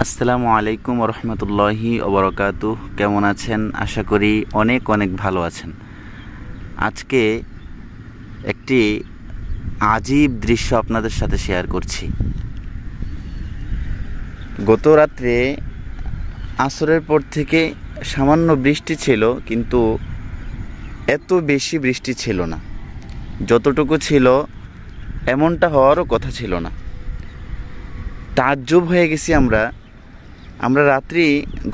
আসসালামু আলাইকুম রহমতুল্লাহি ওবরাকাতুহ। কেমন আছেন? আশা করি অনেক অনেক ভালো আছেন। আজকে একটি আজীব দৃশ্য আপনাদের সাথে শেয়ার করছি। গত রাত্রে আসরের পর থেকে সামান্য বৃষ্টি ছিল, কিন্তু এত বেশি বৃষ্টি ছিল না। যতটুকু ছিল এমনটা হওয়ারও কথা ছিল না। তাজ্জব হয়ে গেছি আমরা রাত্রি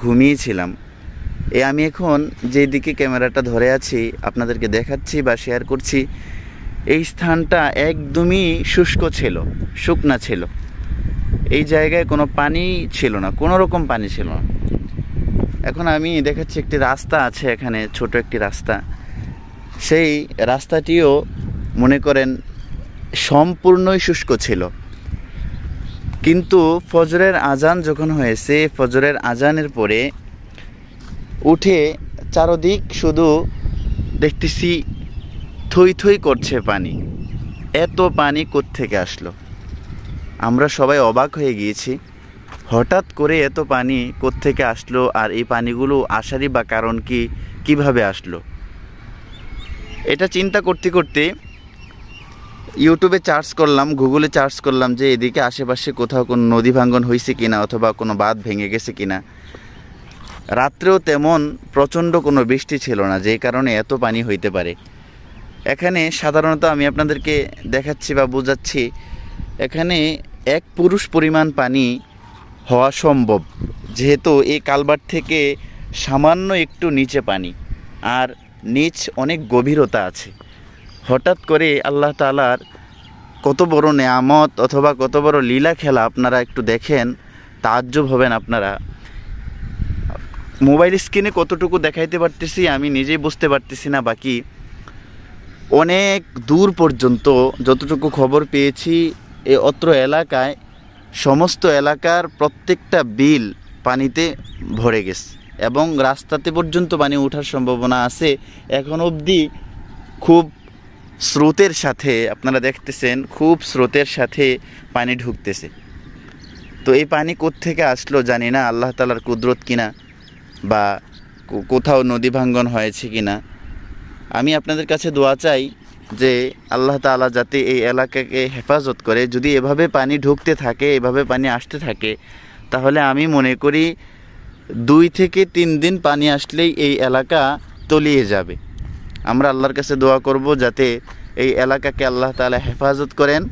ঘুমিয়েছিলাম। আমি এখন যেদিকে ক্যামেরাটা ধরে আছি আপনাদেরকে দেখাচ্ছি বা শেয়ার করছি, এই স্থানটা একদমই শুষ্ক ছিল, শুকনা ছিল। এই জায়গায় কোনো পানি ছিল না, কোনো রকম পানি ছিল না। এখন আমি দেখাচ্ছি একটি রাস্তা আছে এখানে, ছোট একটি রাস্তা। সেই রাস্তাটিও মনে করেন সম্পূর্ণই শুষ্ক ছিল। কিন্তু ফজরের আজান যখন হয়েছে, ফজরের আজানের পরে উঠে চারদিক শুধু দেখতেছি থই থই করছে পানি। এত পানি কোত্থেকে আসলো? আমরা সবাই অবাক হয়ে গিয়েছি, হঠাৎ করে এত পানি কোত্থেকে আসলো, আর এই পানিগুলো আসারই বা কারণ কি, কিভাবে আসলো? এটা চিন্তা করতে করতে ইউটিউবে চার্জ করলাম, গুগলে চার্জ করলাম যে এদিকে আশেপাশে কোথাও কোনো নদী ভাঙ্গন হয়েছে কিনা, অথবা কোনো বাঁধ ভেঙে গেছে কিনা। রাত্রেও তেমন প্রচণ্ড কোনো বৃষ্টি ছিল না, যেই কারণে এত পানি হইতে পারে। এখানে সাধারণত আমি আপনাদেরকে দেখাচ্ছি বা বোঝাচ্ছি, এখানে এক পুরুষ পরিমাণ পানি হওয়া সম্ভব, যেহেতু এই কালভার্ট থেকে সামান্য একটু নিচে পানি, আর নিচ অনেক গভীরতা আছে। হঠাৎ করে আল্লাহ তাআলার কত বড় নেয়ামত অথবা কত বড় লীলা খেলা আপনারা একটু দেখেন, তাজ্জব হবেন আপনারা। মোবাইল স্ক্রিনে কতটুকু দেখাইতে পারতেছি আমি নিজেই বুঝতে পারতেছি না, বাকি অনেক দূর পর্যন্ত যতটুকু খবর পেয়েছি, এই অত্র এলাকায় সমস্ত এলাকার প্রত্যেকটা বিল পানিতে ভরে গেছে, এবং রাস্তাতে পর্যন্ত পানি ওঠার সম্ভাবনা আছে। এখন অবধি খুব স্রোতের সাথে, আপনারা দেখতেছেন খুব স্রোতের সাথে পানি ঢুকতেছে। তো এই পানি কোত্থেকে আসলো জানি না, আল্লাহ তাআলার কুদরত কিনা, বা কোথাও নদী ভাঙ্গন হয়েছে কিনা। আমি আপনাদের কাছে দোয়া চাই যে আল্লাহ তাআলা যাতে এই এলাকাকে হেফাজত করে। যদি এভাবে পানি ঢুকতে থাকে, এভাবে পানি আসতে থাকে, তাহলে আমি মনে করি 2 থেকে 3 দিন পানি আসলেই এই এলাকা তলিয়ে যাবে। আমরা আল্লাহর কাছে দোয়া করব যাতে এই এলাকাকে আল্লাহ তাআলা হেফাজত করেন,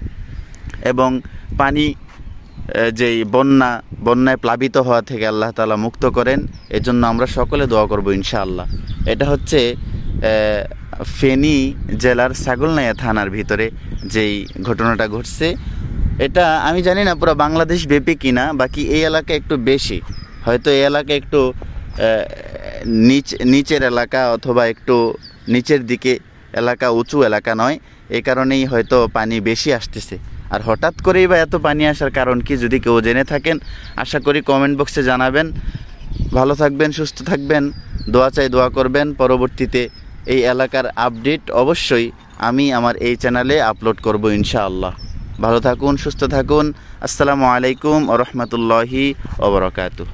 এবং পানি যেই বন্যায় প্লাবিত হওয়া থেকে আল্লাহ তাআলা মুক্ত করেন। এজন্য আমরা সকলে দোয়া করব ইনশাআল্লাহ। এটা হচ্ছে ফেনী জেলার ছাগলনাইয়া থানার ভিতরে যেই ঘটনাটা ঘটছে। এটা আমি জানি না পুরো বাংলাদেশ ব্যাপী কিনা, বাকি এই এলাকা একটু বেশি, হয়তো এই এলাকা একটু নিচের এলাকা, অথবা একটু নিচের দিকে এলাকা, উঁচু এলাকা নয়, এই কারণেই হয়তো পানি বেশি আসতেছে। আর হঠাৎ করেই বা এত পানি আসার কারণ কি, যদি কেউ জেনে থাকেন আশা করি কমেন্ট বক্সে জানাবেন। ভালো থাকবেন, সুস্থ থাকবেন, দোয়া চাই দোয়া করবেন। পরবর্তীতে এই এলাকার আপডেট অবশ্যই আমি আমার এই চ্যানেলে আপলোড করব ইনশাআল্লাহ। ভালো থাকুন, সুস্থ থাকুন। আসসালামু আলাইকুম ওয়া রাহমাতুল্লাহি ওয়া বারাকাতুহু।